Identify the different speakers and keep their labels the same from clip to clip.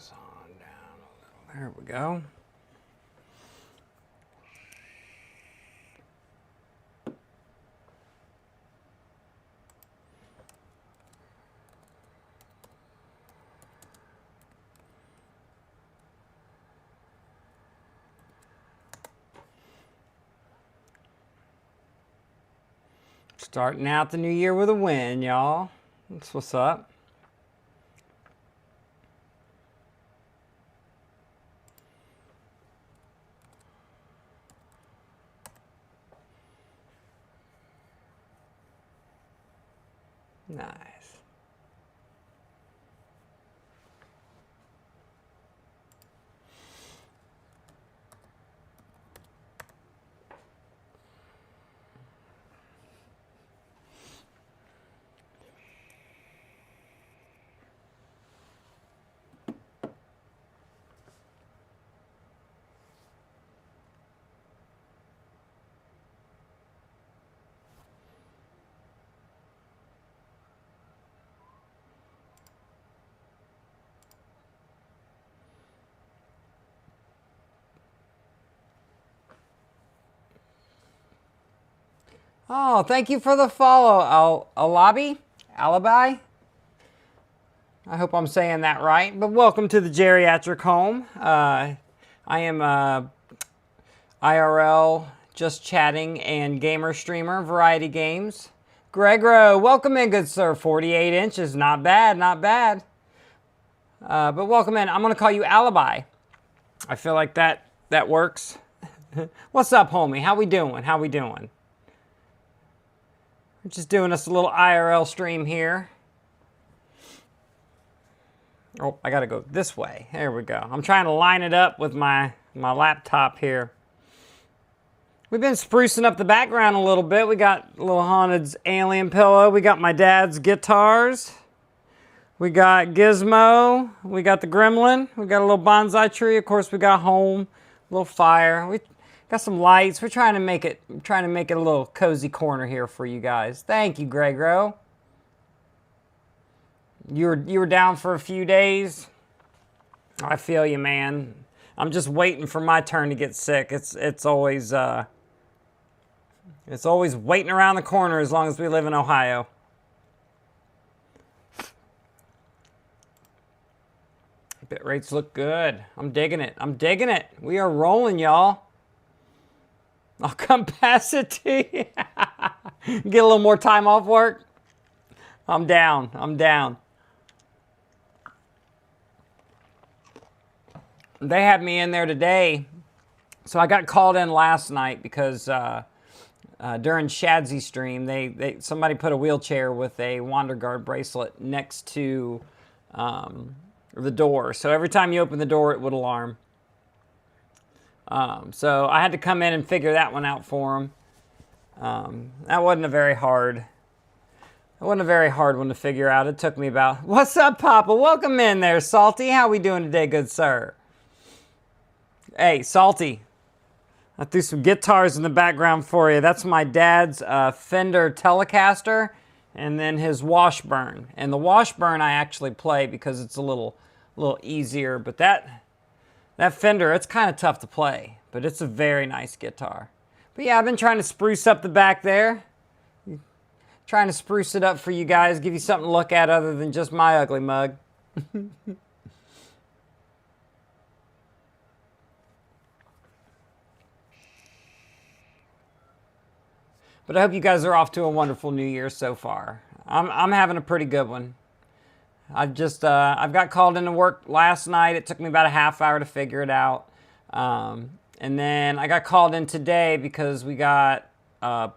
Speaker 1: this on down a little. There we go. Starting out the new year with a win, y'all. That's what's up. Nice. Oh, thank you for the follow, Alibi. I hope I'm saying that right. But welcome to the Geriatric home. I am IRL, just chatting, and gamer streamer, Variety Games. Gregro, welcome in, good sir. 48 inches, not bad, not bad. But welcome in. I'm going to call you Alibi. I feel like that works. What's up, homie? How we doing? How we doing? We're just doing us a little IRL stream here. Oh, I gotta go this way. There we go. I'm trying to line it up with my laptop here. We've been sprucing up the background a little bit. We got little Haunted's alien pillow. We got my dad's guitars. We got Gizmo. We got the gremlin. We got a little bonsai tree. Of course, we got home. A little fire. We got some lights. We're trying to make it a little cozy corner here for you guys. Thank you, Gregro. You were down for a few days. I feel you, man. I'm just waiting for my turn to get sick. It's always waiting around the corner as long as we live in Ohio. Bit rates look good. I'm digging it. I'm digging it. We are rolling, y'all. I'll come pass it to you. Get a little more time off work. I'm down. I'm down. They had me in there today. So I got called in last night because during Shadzy's stream, somebody put a wheelchair with a WanderGuard bracelet next to the door. So every time you open the door, it would alarm. So I had to come in and figure that one out for him. That wasn't a very hard one to figure out. It took me about... What's up, Papa? Welcome in there, Salty. How we doing today, good sir? Hey, Salty. I threw some guitars in the background for you. That's my dad's Fender Telecaster and then his Washburn. And the Washburn I actually play because it's a little easier. But that Fender, it's kind of tough to play. But it's a very nice guitar. But yeah, I've been trying to spruce up the back there. Trying to spruce it up for you guys. Give you something to look at other than just my ugly mug. But I hope you guys are off to a wonderful new year so far. I'm having a pretty good one. I've got called into work last night. It took me about a half hour to figure it out. And then I got called in today because we got a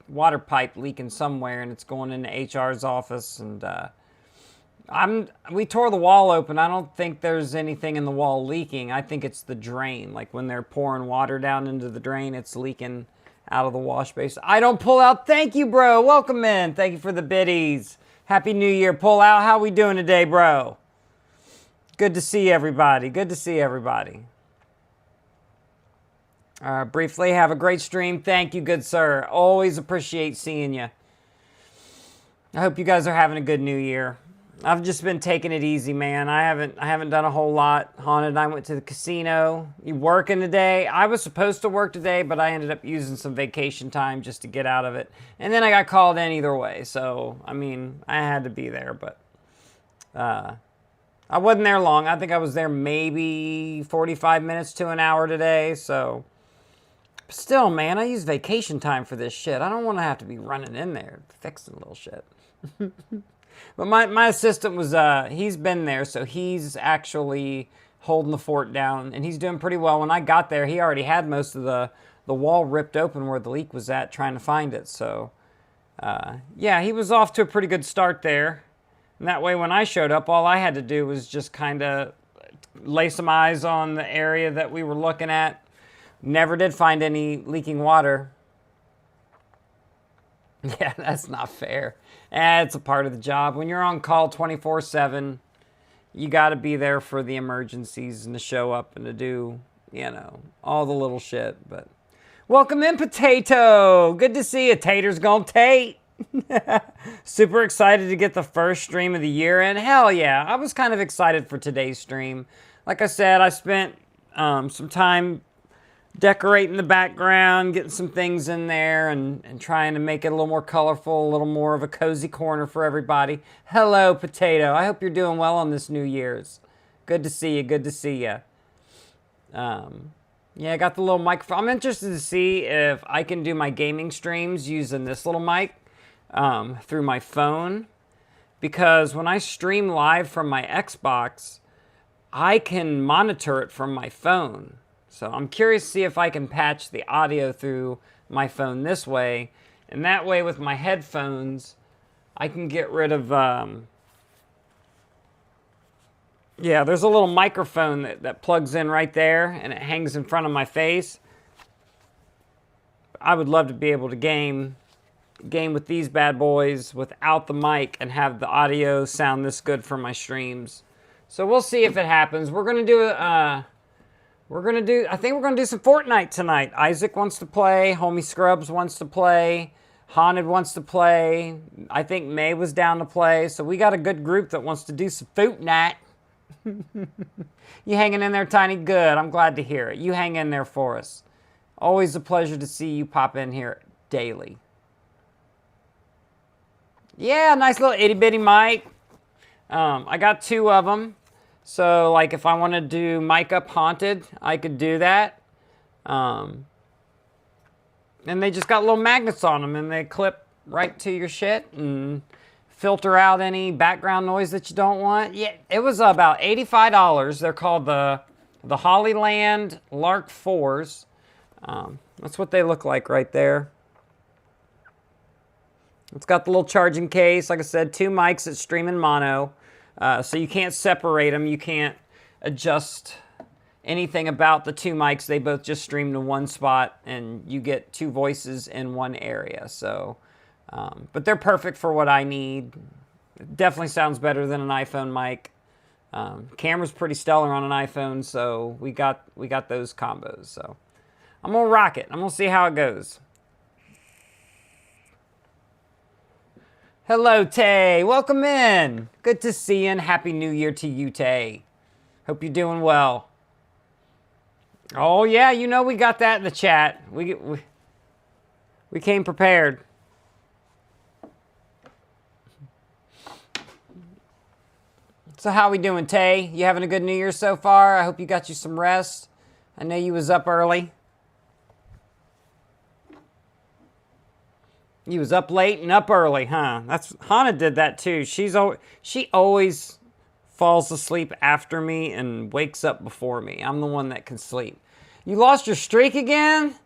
Speaker 1: water pipe leaking somewhere and it's going into HR's office. And we tore the wall open. I don't think there's anything in the wall leaking. I think it's the drain. Like when they're pouring water down into the drain, it's leaking out of the wash basin. I don't pull out. Thank you, bro. Welcome in. Thank you for the biddies. Happy New Year. Pull out. How we doing today, bro? Good to see everybody. Good to see everybody. Briefly, have a great stream. Thank you, good sir. Always appreciate seeing you. I hope you guys are having a good New Year. I've just been taking it easy, man. I haven't done a whole lot. Haunted and I went to the casino. You working today? I was supposed to work today, but I ended up using some vacation time just to get out of it. And then I got called in either way. So, I mean, I had to be there, but I wasn't there long. I think I was there maybe 45 minutes to an hour today. So, still, man, I use vacation time for this shit. I don't want to have to be running in there fixing little shit. But my assistant was, he's been there, so he's actually holding the fort down, and he's doing pretty well. When I got there, he already had most of the wall ripped open where the leak was at, trying to find it. So, yeah, he was off to a pretty good start there. And that way, when I showed up, all I had to do was just kind of lay some eyes on the area that we were looking at. Never did find any leaking water. Yeah, that's not fair. It's a part of the job. When you're on call 24/7, you got to be there for the emergencies and to show up and to do, you know, all the little shit. But welcome in, Potato. Good to see you. Tater's gonna Tate. Super excited to get the first stream of the year. And hell yeah, I was kind of excited for today's stream. Like I said, I spent some time decorating the background, getting some things in there, and trying to make it a little more colorful, a little more of a cozy corner for everybody. Hello, Potato. I hope you're doing well on this New Year's. Good to see you. Good to see you. Yeah, I got the little microphone. I'm interested to see if I can do my gaming streams using this little mic through my phone. Because when I stream live from my Xbox, I can monitor it from my phone. So I'm curious to see if I can patch the audio through my phone this way. And that way with my headphones, I can get rid of, yeah, there's a little microphone that plugs in right there and it hangs in front of my face. I would love to be able to game with these bad boys without the mic and have the audio sound this good for my streams. So we'll see if it happens. We're going to do I think we're going to do some Fortnite tonight. Isaac wants to play. Homie Scrubs wants to play. Haunted wants to play. I think May was down to play. So we got a good group that wants to do some Fortnite. You hanging in there, Tiny? Good. I'm glad to hear it. You hang in there for us. Always a pleasure to see you pop in here daily. Yeah, nice little itty bitty mic. I got 2 of them. So, like, if I want to do mic up Haunted, I could do that. And they just got little magnets on them, and they clip right to your shit and filter out any background noise that you don't want. Yeah, it was about $85. They're called the Hollyland Lark 4s. That's what they look like right there. It's got the little charging case. Like I said, 2 mics that stream in mono. So you can't separate them. You can't adjust anything about the 2 mics. They both just stream to one spot, and you get 2 voices in one area. So, but they're perfect for what I need. It definitely sounds better than an iPhone mic. Camera's pretty stellar on an iPhone, so we got those combos. So I'm gonna rock it. I'm gonna see how it goes. Hello, Tay. Welcome in. Good to see you, and Happy New Year to you, Tay. Hope you're doing well. Oh, yeah, you know we got that in the chat. We came prepared. So how we doing, Tay? You having a good New Year so far? I hope you got you some rest. I know you was up early. You was up late and up early, huh? Hannah did that too. She always falls asleep after me and wakes up before me. I'm the one that can sleep. You lost your streak again?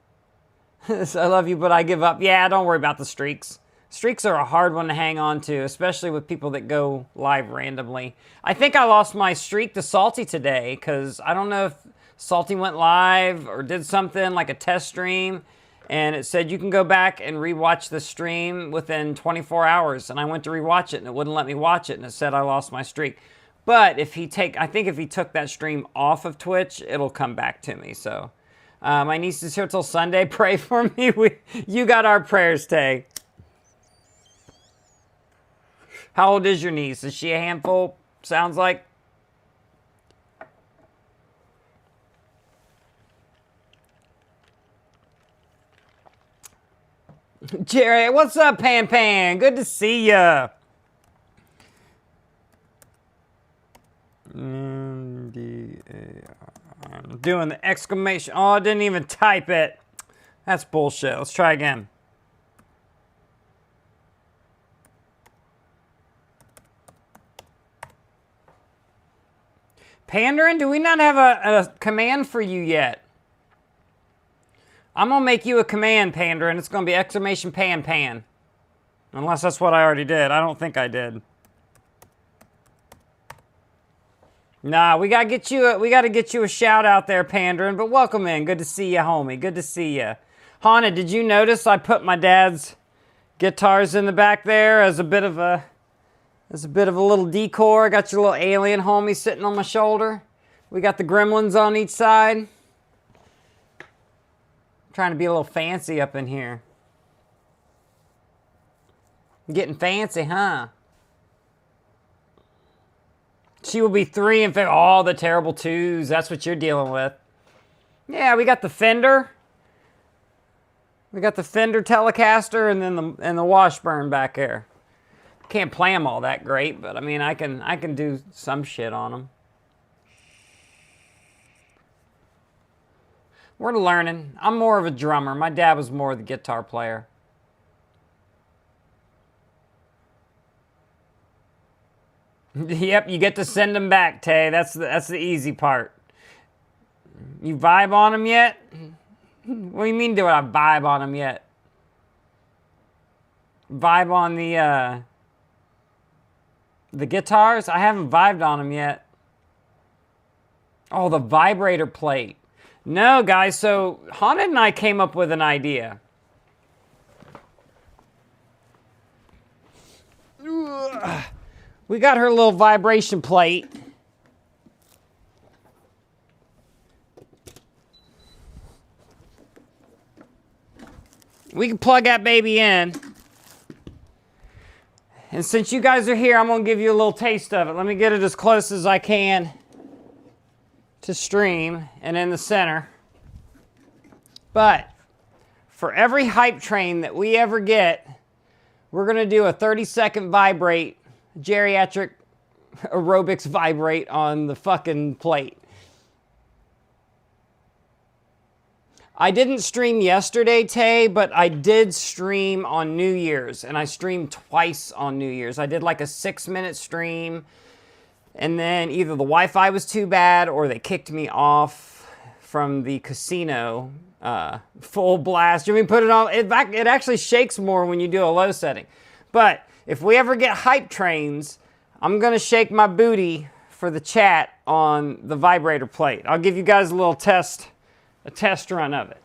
Speaker 1: I love you, but I give up. Yeah, don't worry about the streaks. Streaks are a hard one to hang on to, especially with people that go live randomly. I think I lost my streak to Salty today because I don't know if Salty went live or did something like a test stream. And it said you can go back and rewatch the stream within 24 hours. And I went to rewatch it and it wouldn't let me watch it. And it said I lost my streak. But I think if he took that stream off of Twitch, it'll come back to me. So my niece is here till Sunday. Pray for me. You got our prayers, Tay. How old is your niece? Is she a handful? Sounds like. Jerry, what's up, Pan Pan? Good to see ya. Doing the exclamation. Oh, I didn't even type it. That's bullshit. Let's try again. Pandering? Do we not have a command for you yet? I'm going to make you a command, Pandering. It's going to be exclamation pan pan. Unless that's what I already did. I don't think I did. Nah, we got to get you a shout out there, Pandering. But welcome in. Good to see you, homie. Good to see you. Hana, did you notice I put my dad's guitars in the back there as a bit of a little decor? I got your little alien homie sitting on my shoulder. We got the gremlins on each side. I'm trying to be a little fancy up in here. Getting fancy, huh? She will be 3 in February. Oh, the terrible 2s. That's what you're dealing with. Yeah, we got the Fender. We got the Fender Telecaster and then the Washburn back there. Can't play them all that great, but I mean, I can do some shit on them. We're learning. I'm more of a drummer. My dad was more of the guitar player. Yep, you get to send them back, Tay. That's the easy part. You vibe on them yet? What do you mean, do I vibe on them yet? Vibe on the guitars? I haven't vibed on them yet. Oh, the vibrator plate. No, guys, so Hana and I came up with an idea. We got her little vibration plate. We can plug that baby in. And since you guys are here, I'm going to give you a little taste of it. Let me get it as close as I can to stream and in the center. But for every hype train that we ever get, we're going to do a 30-second vibrate, geriatric aerobics vibrate on the fucking plate. I didn't stream yesterday, Tay, but I did stream on New Year's, and I streamed twice on New Year's. I did like a 6-minute stream, and then either the Wi-Fi was too bad or they kicked me off from the casino full blast. You mean put it on? It actually shakes more when you do a low setting. But if we ever get hype trains, I'm going to shake my booty for the chat on the vibrator plate. I'll give you guys a little test run of it.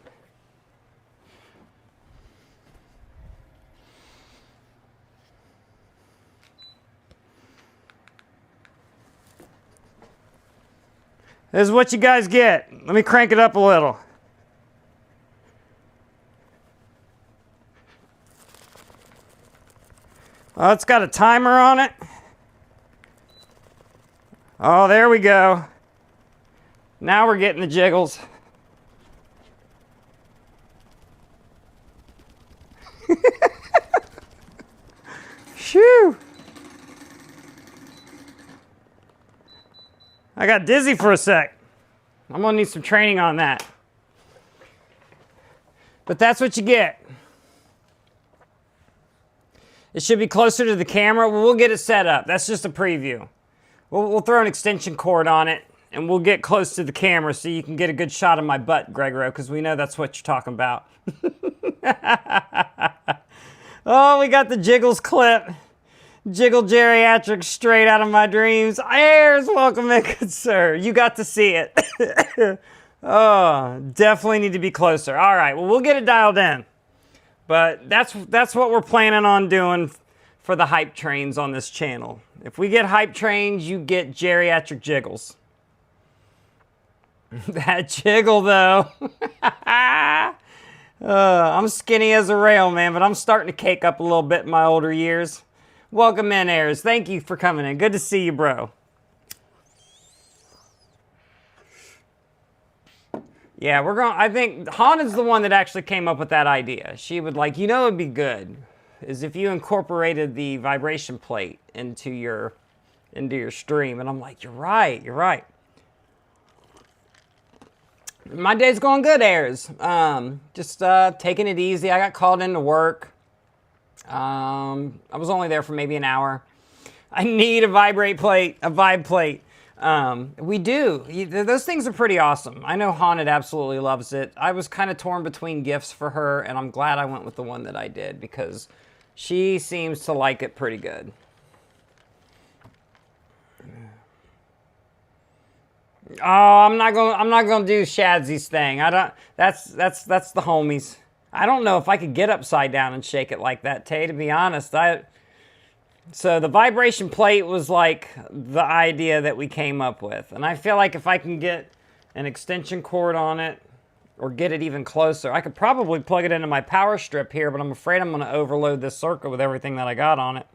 Speaker 1: This is what you guys get. Let me crank it up a little. Oh, it's got a timer on it. Oh, there we go. Now we're getting the jiggles. Shoo! I got dizzy for a sec. I'm gonna need some training on that. But that's what you get. It should be closer to the camera. We'll get it set up. That's just a preview. We'll throw an extension cord on it, and we'll get close to the camera so you can get a good shot of my butt, Gregoro, because we know that's what you're talking about. Oh, we got the Jiggles clip. Jiggle Geriatric straight out of my dreams. Airs, welcome in, good sir. You got to see it. Oh, definitely need to be closer. All right, well, we'll get it dialed in. But that's what we're planning on doing for the hype trains on this channel. If we get hype trains, you get geriatric jiggles. That jiggle, though. I'm skinny as a rail, man, but I'm starting to cake up a little bit in my older years. Welcome in, Ayers. Thank you for coming in. Good to see you, bro. Yeah, we're going. I think Hannah's the one that actually came up with that idea. She would like, you know, it'd be good is if you incorporated the vibration plate into your stream. And I'm like, you're right. You're right. My day's going good, Ayers. Just taking it easy. I got called into work. I was only there for maybe an hour. I need a vibe plate. We do. Those things are pretty awesome. I know Haunted absolutely loves it. I was kind of torn between gifts for her, and I'm glad I went with the one that I did because she seems to like it pretty good. Oh, I'm not gonna do Shadzy's thing. I don't. That's the homies. I don't know if I could get upside down and shake it like that, Tay. To be honest, So the vibration plate was like the idea that we came up with. And I feel like if I can get an extension cord on it or get it even closer, I could probably plug it into my power strip here, but I'm afraid I'm going to overload this circuit with everything that I got on it.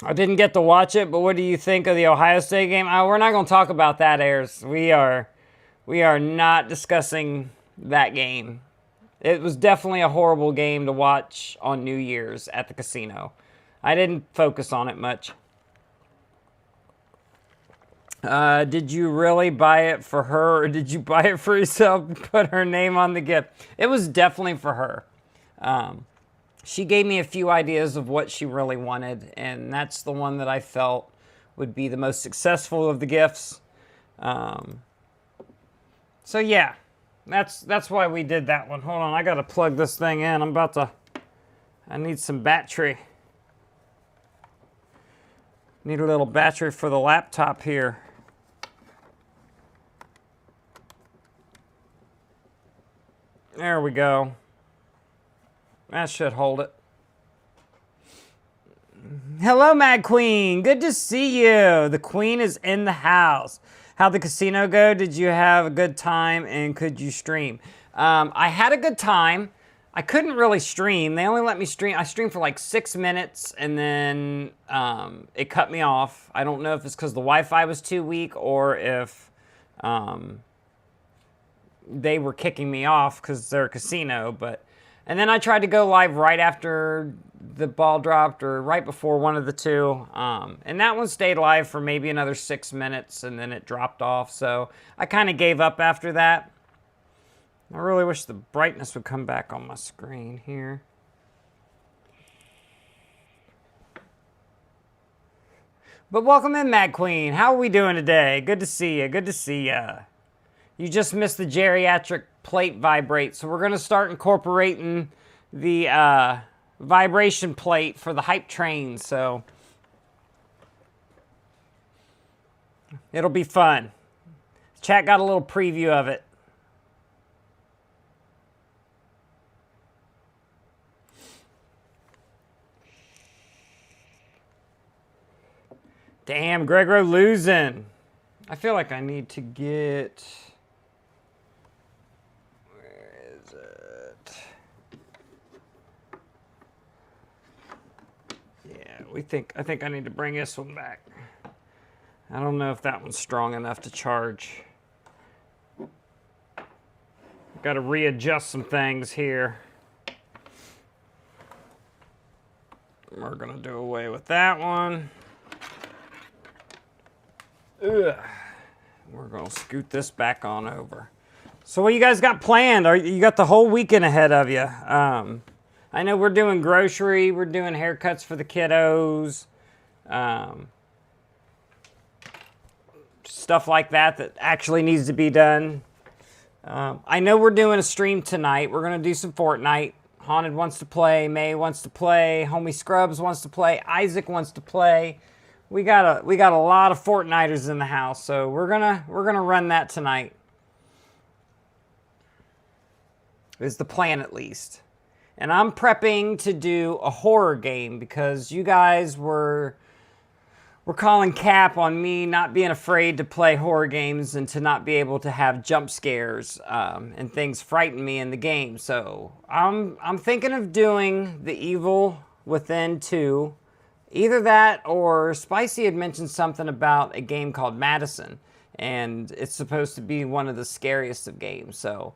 Speaker 1: I didn't get to watch it, but what do you think of the Ohio State game? We're not going to talk about that, Ayers. We are not discussing that game. It was definitely a horrible game to watch on New Year's at the casino. I didn't focus on it much. Did you really buy it for her, or did you buy it for yourself to put her name on the gift? It was definitely for her. She gave me a few ideas of what she really wanted, and that's the one that I felt would be the most successful of the gifts. So yeah, that's why we did that one. Hold on, I gotta plug this thing in. I need some battery. Need a little battery for the laptop here. There we go. That should hold it. Hello, Mad Queen. Good to see you. The Queen is in the house. How'd the casino go? Did you have a good time and could you stream? I had a good time. I couldn't really stream. They only let me stream. I streamed for like 6 minutes and then it cut me off. I don't know if it's because the Wi-Fi was too weak or if they were kicking me off because they're a casino. And then I tried to go live right after the ball dropped or right before one of the two. And that one stayed live for maybe another 6 minutes and then it dropped off. So I kind of gave up after that. I really wish the brightness would come back on my screen here. But welcome in, Mad Queen. How are we doing today? Good to see you. Good to see ya. You just missed the geriatric plate vibrate, so we're going to start incorporating the vibration plate for the hype train, so it'll be fun. Chat got a little preview of it. Damn, Gregor losing. I feel like I need to get... Where is it? Yeah, I think I need to bring this one back. I don't know if that one's strong enough to charge. Got to readjust some things here. We're going to do away with that one. Ugh. We're gonna scoot this back on over. So what you guys got planned? You got the whole weekend ahead of you. I know we're doing grocery, we're doing haircuts for the kiddos, stuff like that actually needs to be done. I know we're doing a stream tonight. We're gonna do some Fortnite. Haunted wants to play, May wants to play, Homie Scrubs wants to play, Isaac wants to play. We got a lot of Fortniters in the house, so we're gonna run that tonight. Is the plan at least. And I'm prepping to do a horror game because you guys were calling cap on me not being afraid to play horror games and to not be able to have jump scares and things frighten me in the game. So I'm thinking of doing The Evil Within 2. Either that or Spicy had mentioned something about a game called Madison, and it's supposed to be one of the scariest of games. So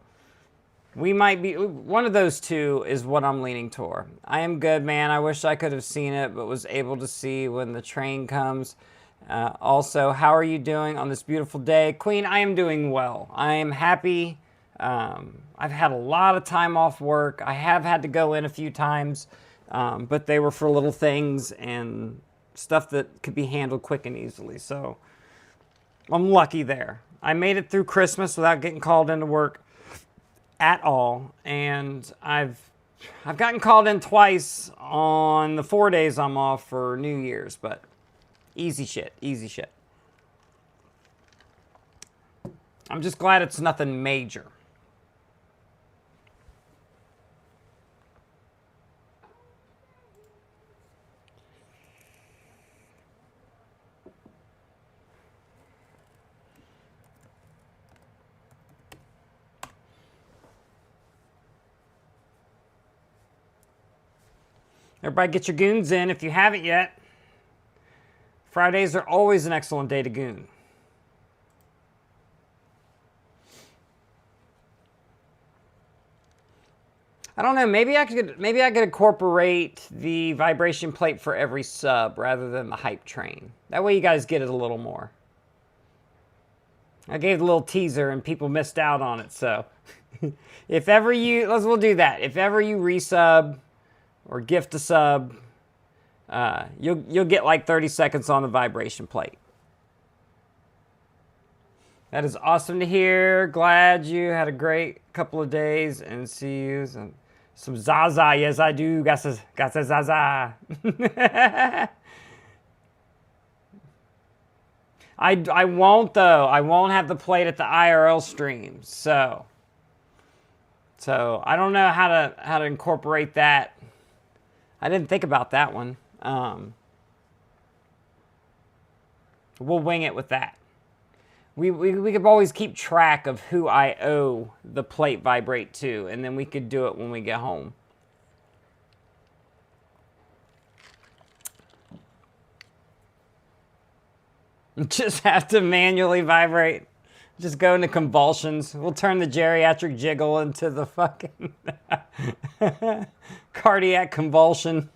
Speaker 1: we might be, one of those two is what I'm leaning toward. I am good, man. I wish I could have seen it, but was able to see when the train comes. Also, how are you doing on this beautiful day? Queen, I am doing well. I am happy. I've had a lot of time off work. I have had to go in a few times, but they were for little things and stuff that could be handled quick and easily. So I'm lucky there. I made it through Christmas without getting called into work at all, and I've gotten called in twice on the 4 days I'm off for New Year's, but easy shit, easy shit. I'm just glad it's nothing major. Everybody get your goons in if you haven't yet. Fridays are always an excellent day to goon. I don't know, maybe I could incorporate the vibration plate for every sub rather than the hype train. That way you guys get it a little more. I gave a little teaser and people missed out on it, so if ever we'll do that. If ever you resub or gift a sub, you'll get like 30 seconds on the vibration plate. That is awesome to hear. Glad you had a great couple of days and see you some Zaza. Yes, I do. Got some Zaza. I won't though. I won't have the plate at the IRL stream. So I don't know how to incorporate that. I didn't think about that one. We'll wing it with that. We could always keep track of who I owe the plate vibrate to, and then we could do it when we get home. Just have to manually vibrate. Just go into convulsions. We'll turn the geriatric jiggle into the fucking cardiac convulsion.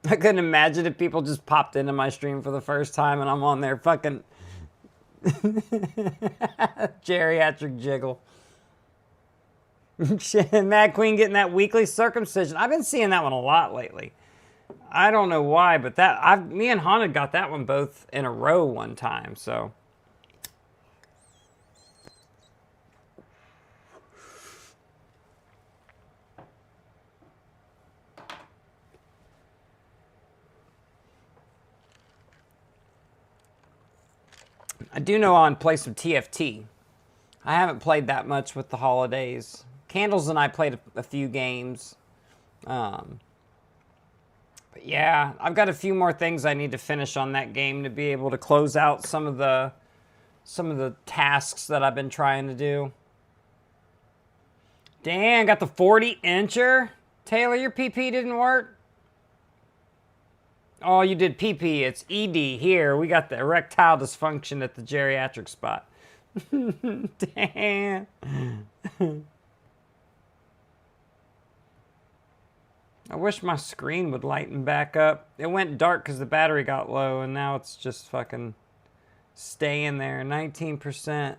Speaker 1: I couldn't imagine if people just popped into my stream for the first time and I'm on there fucking geriatric jiggle. Shit, Mad Queen getting that weekly circumcision. I've been seeing that one a lot lately. I don't know why, but me and Haunted got that one both in a row one time, so. I do know I'll play some TFT. I haven't played that much with the holidays. Candles and I played a few games. But yeah, I've got a few more things I need to finish on that game to be able to close out some of the tasks that I've been trying to do. Damn, got the 40-incher? Taylor, your PP didn't work? Oh, you did PP. It's ED here. We got the erectile dysfunction at the geriatric spot. Damn. I wish my screen would lighten back up. It went dark because the battery got low, and now it's just fucking staying there. 19%.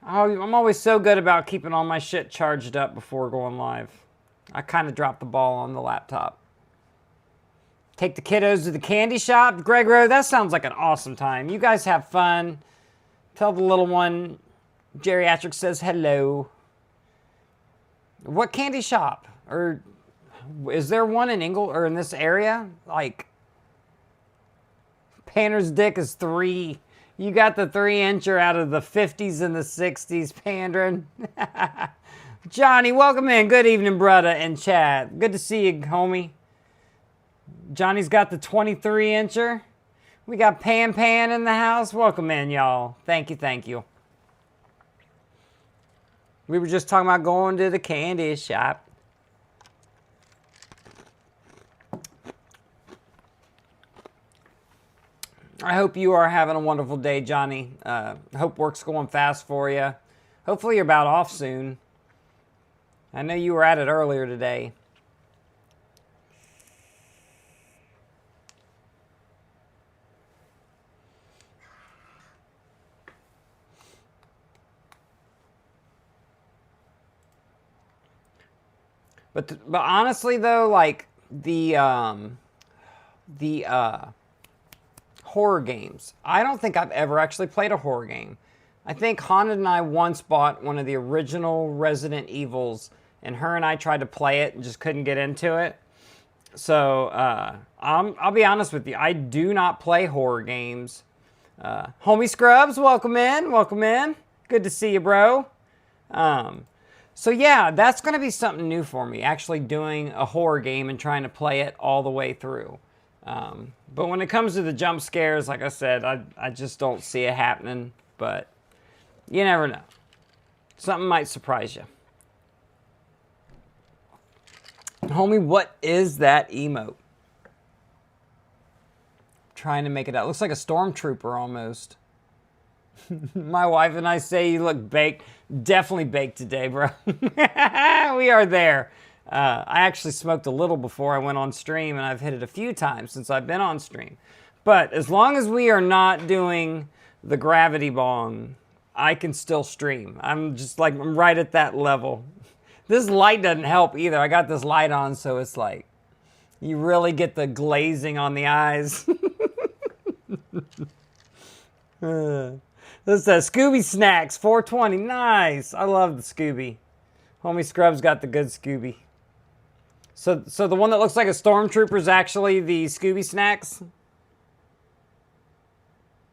Speaker 1: Oh, I'm always so good about keeping all my shit charged up before going live. I kind of dropped the ball on the laptop. Take the kiddos to the candy shop. Gregro, that sounds like an awesome time. You guys have fun. Tell the little one Geriatric says hello. What candy shop? Or is there one in or in this area? Like, Panner's dick is 3. You got the 3-incher out of the 50s and the 60s, pandering. Johnny, welcome in. Good evening, brother and chat. Good to see you, homie. Johnny's got the 23-incher. We got Pan Pan in the house. Welcome in, y'all. Thank you, thank you. We were just talking about going to the candy shop. I hope you are having a wonderful day, Johnny. Hope work's going fast for you. Hopefully you're about off soon. I know you were at it earlier today. But honestly though, like the horror games, I don't think I've ever actually played a horror game. I think Haunted and I once bought one of the original Resident Evils, and her and I tried to play it and just couldn't get into it. So I'll be honest with you, I do not play horror games. Homie Scrubs, welcome in, welcome in. Good to see you, bro. So yeah, that's going to be something new for me, actually doing a horror game and trying to play it all the way through. But when it comes to the jump scares, like I said, I just don't see it happening. But you never know. Something might surprise you. Homie, what is that emote? Trying to make it out. Looks like a stormtrooper almost. My wife and I say you look baked. Definitely baked today, bro. We are there. I actually smoked a little before I went on stream, and I've hit it a few times since I've been on stream. But as long as we are not doing the gravity bong, I can still stream. I'm just like, I'm right at that level. This light doesn't help either. I got this light on, so it's like, you really get the glazing on the eyes. This says Scooby Snacks, 420. Nice. I love the Scooby. Homie Scrubs got the good Scooby. So the one that looks like a stormtrooper is actually the Scooby Snacks?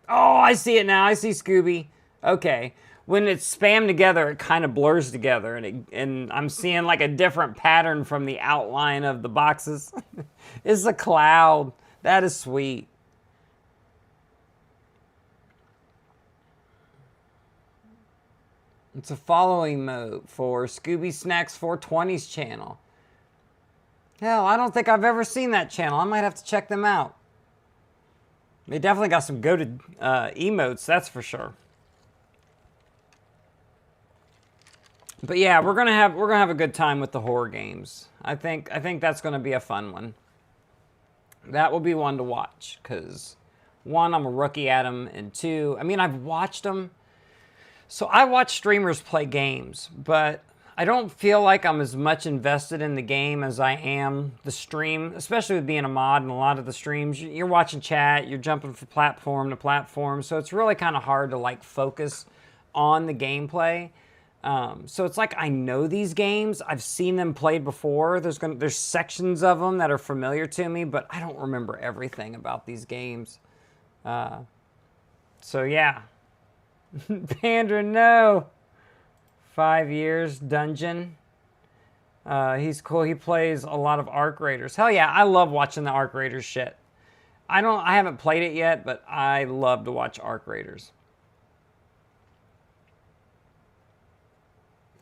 Speaker 1: Oh, I see it now. I see Scooby. Okay. When it's spammed together, it kind of blurs together, and I'm seeing like a different pattern from the outline of the boxes. It's a cloud. That is sweet. It's a following mode for Scooby Snacks 420's channel. Hell, I don't think I've ever seen that channel. I might have to check them out. They definitely got some goated emotes, that's for sure. But yeah, we're gonna have a good time with the horror games. I think that's gonna be a fun one. That will be one to watch, because one, I'm a rookie at them, and two, I mean, I've watched them. So I watch streamers play games, but I don't feel like I'm as much invested in the game as I am the stream, especially with being a mod and a lot of the streams. You're watching chat, you're jumping from platform to platform, so it's really kind of hard to like focus on the gameplay. So it's like I know these games, I've seen them played before. There's sections of them that are familiar to me, but I don't remember everything about these games. So yeah. Pandra, no. 5 years, Dungeon. He's cool. He plays a lot of Arc Raiders. Hell yeah, I love watching the Arc Raiders shit. I haven't played it yet, but I love to watch Arc Raiders.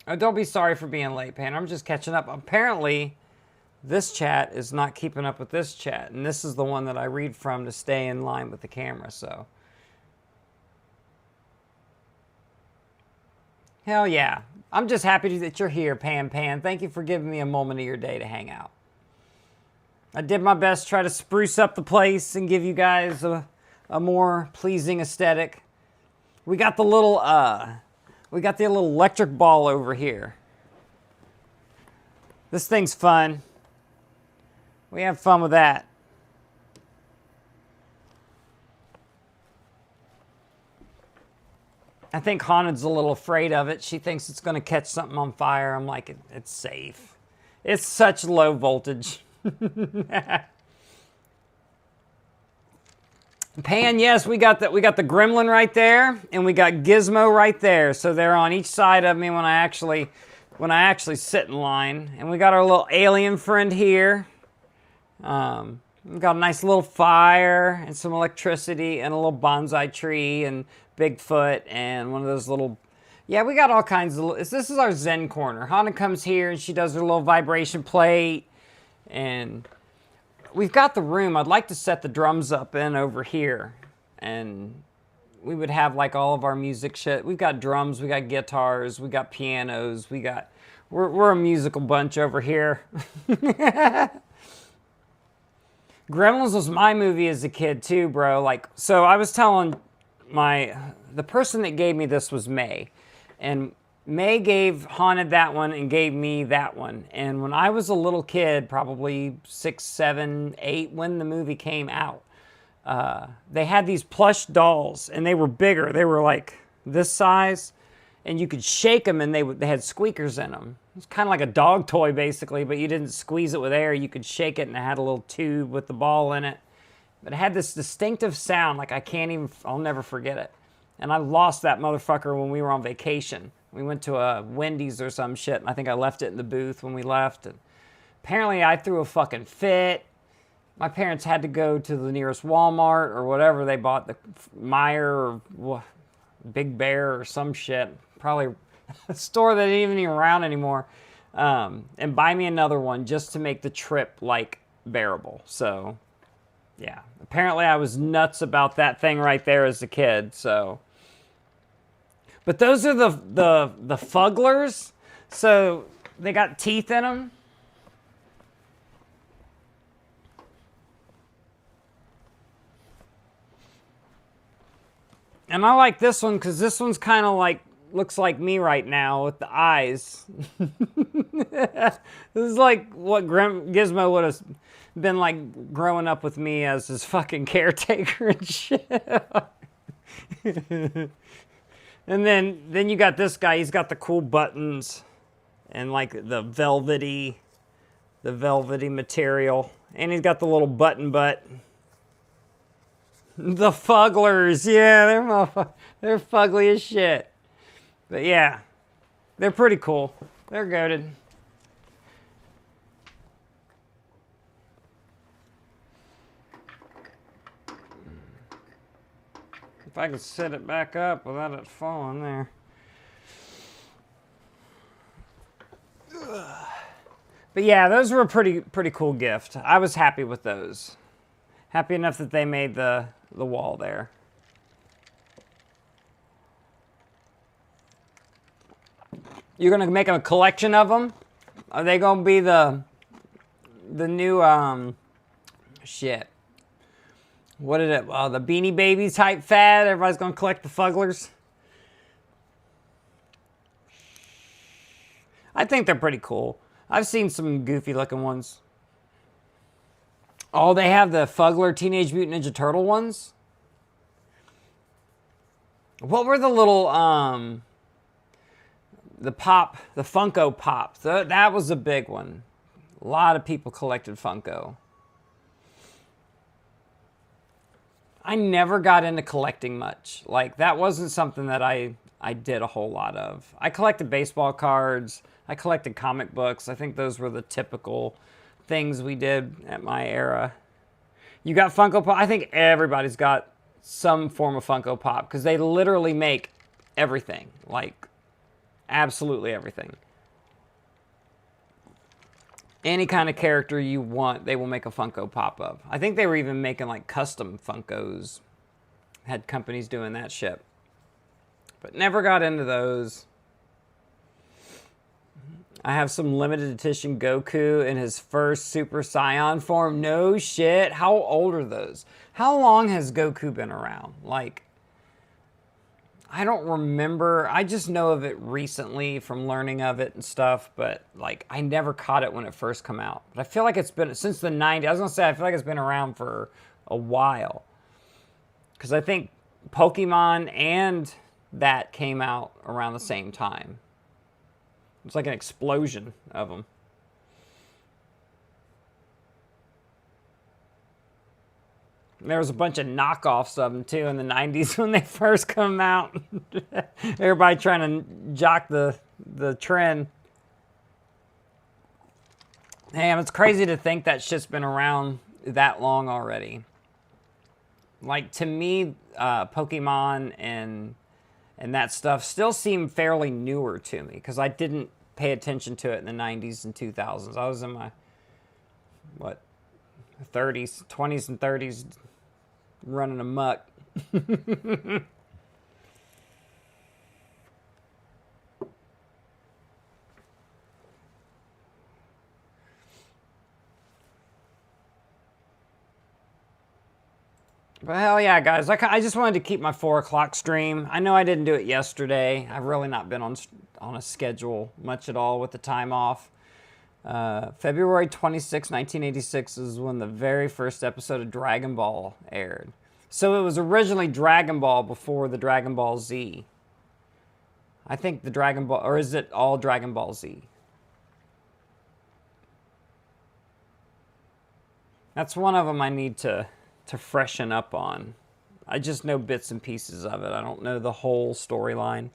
Speaker 1: Oh, don't be sorry for being late, Pan. I'm just catching up. Apparently, this chat is not keeping up with this chat, and this is the one that I read from to stay in line with the camera, so. Hell yeah. I'm just happy that you're here, Pan Pan. Thank you for giving me a moment of your day to hang out. I did my best to try to spruce up the place and give you guys a more pleasing aesthetic. We got the little electric ball over here. This thing's fun. We have fun with that. I think Haunted's a little afraid of it. She thinks it's going to catch something on fire. I'm like, it's safe. It's such low voltage. Pan, yes, we got the gremlin right there, and we got Gizmo right there. So they're on each side of me when I actually sit in line. And we got our little alien friend here. We've got a nice little fire and some electricity and a little bonsai tree and Bigfoot and one of those little... Yeah, we got all kinds of... This is our Zen corner. Hannah comes here and she does her little vibration plate. And we've got the room. I'd like to set the drums up in over here. And we would have like all of our music shit. We've got drums, we got guitars, we got pianos, we got... We're a musical bunch over here. Gremlins was my movie as a kid too, bro. Like, so I was telling the person that gave me this was May. And May gave Haunted that one and gave me that one. And when I was a little kid, probably 6, 7, 8, when the movie came out, they had these plush dolls and they were bigger. They were like this size and you could shake them and they had squeakers in them. It's kind of like a dog toy basically, but you didn't squeeze it with air. You could shake it and it had a little tube with the ball in it. But it had this distinctive sound like I'll never forget it. And I lost that motherfucker when we were on vacation. We went to a Wendy's or some shit and I think I left it in the booth when we left. And apparently I threw a fucking fit. My parents had to go to the nearest Walmart or whatever they bought, the Meijer or Big Bear or some shit. Probably a store that ain't even around anymore. And buy me another one just to make the trip like bearable. So yeah, apparently I was nuts about that thing right there as a kid. So, but those are the fugglers. So they got teeth in them. And I like this one because this one's kind of like, looks like me right now with the eyes. This is like what Gizmo would have been like growing up with me as his fucking caretaker and shit. And then you got this guy. He's got the cool buttons and like the velvety material. And he's got the little button butt. The fugglers, yeah, they're fugly as shit. But yeah, they're pretty cool. They're goated. If I could set it back up without it falling there. But yeah, those were a pretty cool gift. I was happy with those. Happy enough that they made the wall there. You're gonna make a collection of them? Are they gonna be the new shit? What is it? The Beanie Babies type fad? Everybody's gonna collect the fugglers? I think they're pretty cool. I've seen some goofy looking ones. Oh, they have the Fuggler Teenage Mutant Ninja Turtle ones? What were the little, the Funko Pop? That was a big one. A lot of people collected Funko. I never got into collecting much. Like, that wasn't something that I did a whole lot of. I collected baseball cards. I collected comic books. I think those were the typical things we did at my era. You got Funko Pop? I think everybody's got some form of Funko Pop because they literally make everything. Like, absolutely everything. Any kind of character you want, they will make a Funko Pop of. I think they were even making like custom Funkos. Had companies doing that shit. But never got into those. I have some limited edition Goku in his first Super Saiyan form. No shit. How old are those? How long has Goku been around? Like, I don't remember. I just know of it recently from learning of it and stuff. But, like, I never caught it when it first came out. But I feel like it's been since the 90s. I was going to say, I feel like it's been around for a while. Because I think Pokemon and that came out around the same time. It's like an explosion of them. There was a bunch of knockoffs of them too in the 90s when they first come out. Everybody trying to jock the trend. Damn, it's crazy to think that shit's been around that long already. Like, to me, Pokemon and that stuff still seem fairly newer to me because I didn't pay attention to it in the 90s and 2000s. I was in my, 30s, 20s and 30s running amok. But hell yeah, guys. I just wanted to keep my 4 o'clock stream. I know I didn't do it yesterday. I've really not been on a schedule much at all with the time off. February 26, 1986 is when the very first episode of Dragon Ball aired. So it was originally Dragon Ball before the Dragon Ball Z. I think the Dragon Ball, or is it all Dragon Ball Z? That's one of them I need to freshen up on. I just know bits and pieces of it. I don't know the whole storyline.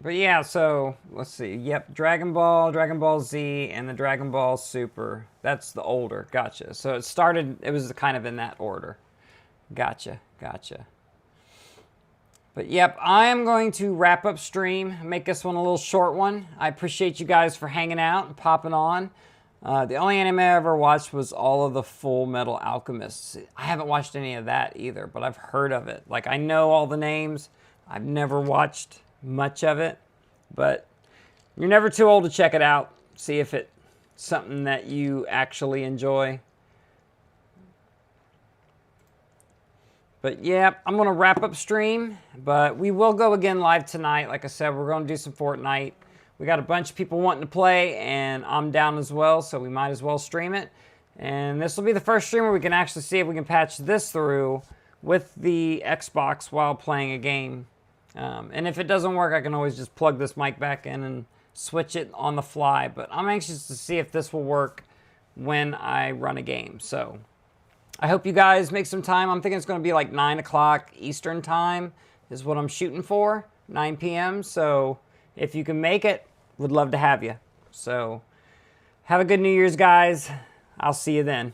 Speaker 1: But yeah, so let's see. Yep, Dragon Ball, Dragon Ball Z, and the Dragon Ball Super. That's the older. Gotcha. So it was kind of in that order. Gotcha. But yep, I am going to wrap up stream, make this one a little short one. I appreciate you guys for hanging out and popping on. The only anime I ever watched was all of the Full Metal Alchemists. I haven't watched any of that either, but I've heard of it. Like, I know all the names. I've never watched much of it, but you're never too old to check it out. See if it's something that you actually enjoy. But yeah, I'm going to wrap up stream, but we will go again live tonight. Like I said, we're going to do some Fortnite. We got a bunch of people wanting to play, and I'm down as well, so we might as well stream it. And this will be the first stream where we can actually see if we can patch this through with the Xbox while playing a game. And if it doesn't work, I can always just plug this mic back in and switch it on the fly. But I'm anxious to see if this will work when I run a game. So I hope you guys make some time. I'm thinking it's going to be like 9 o'clock Eastern time is what I'm shooting for, 9 p.m. So if you can make it, would love to have you. So have a good New Year's, guys. I'll see you then.